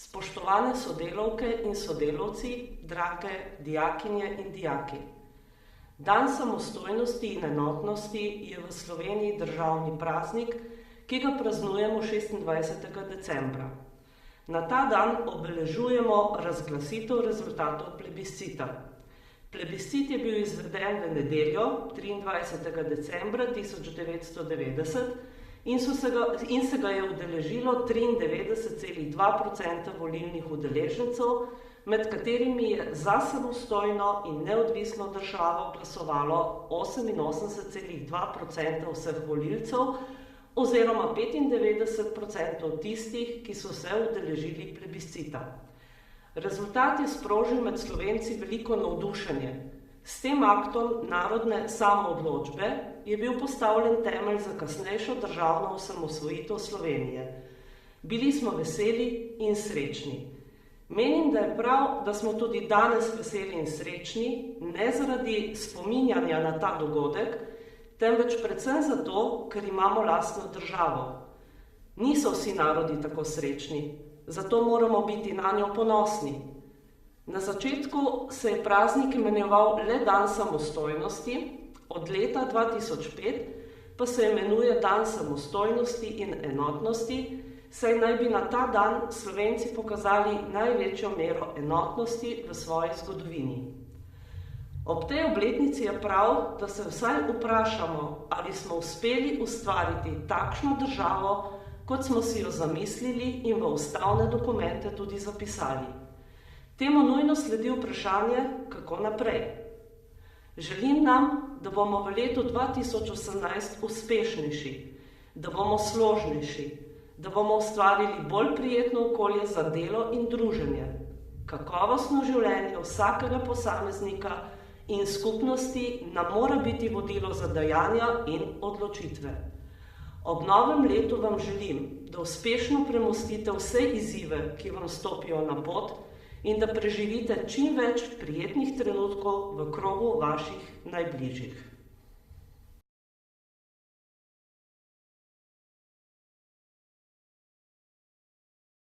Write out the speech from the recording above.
Spoštovane sodelavke in sodelavci, drage dijakinje in dijaki. Dan samostojnosti in enotnosti je v Sloveniji državni praznik, ki ga praznujemo 26. decembra. Na ta dan obeležujemo razglasitev rezultatov plebiscita. Plebiscit je bil izveden v nedeljo, 23. decembra 1990, in se ga je udeležilo 93,2% volilnih udeležencev, med katerimi je za samostojno in neodvisno državo glasovalo 88,2% vseh volilcev oziroma 95% tistih, ki so se udeležili plebiscita. Rezultat je sprožil med Slovenci veliko navdušenje. S tem aktom narodne samoodločbe je bil postavljen temelj za kasnejšo državno osamosvojitev Slovenije. Bili smo veseli in srečni. Menim, da je prav, da smo tudi danes veseli in srečni, ne zaradi spominjanja na ta dogodek, temveč predvsem zato, ker imamo lastno državo. Niso vsi narodi tako srečni, zato moramo biti nanjo ponosni. Na začetku se je praznik imenoval le dan samostojnosti, od leta 2005 pa se imenuje dan samostojnosti in enotnosti, saj naj bi na ta dan Slovenci pokazali največjo mero enotnosti v svoji zgodovini. Ob tej obletnici je prav, da se vsaj vprašamo, ali smo uspeli ustvariti takšno državo, kot smo si jo zamislili in v ustavne dokumente tudi zapisali. Temu nujno sledi vprašanje, kako naprej. Želim nam, da bomo v letu 2018 uspešnejši, da bomo složnejši, da bomo ustvarili bolj prijetno okolje za delo in druženje, kakovostno življenje vsakega posameznika in skupnosti nam mora biti vodilo za dejanja in odločitve. Ob novem letu vam želim, da uspešno premostite vse izzive, ki vam stopijo na pot, in da preživite čim več prijetnih trenutkov v krogu vaših najbližjih.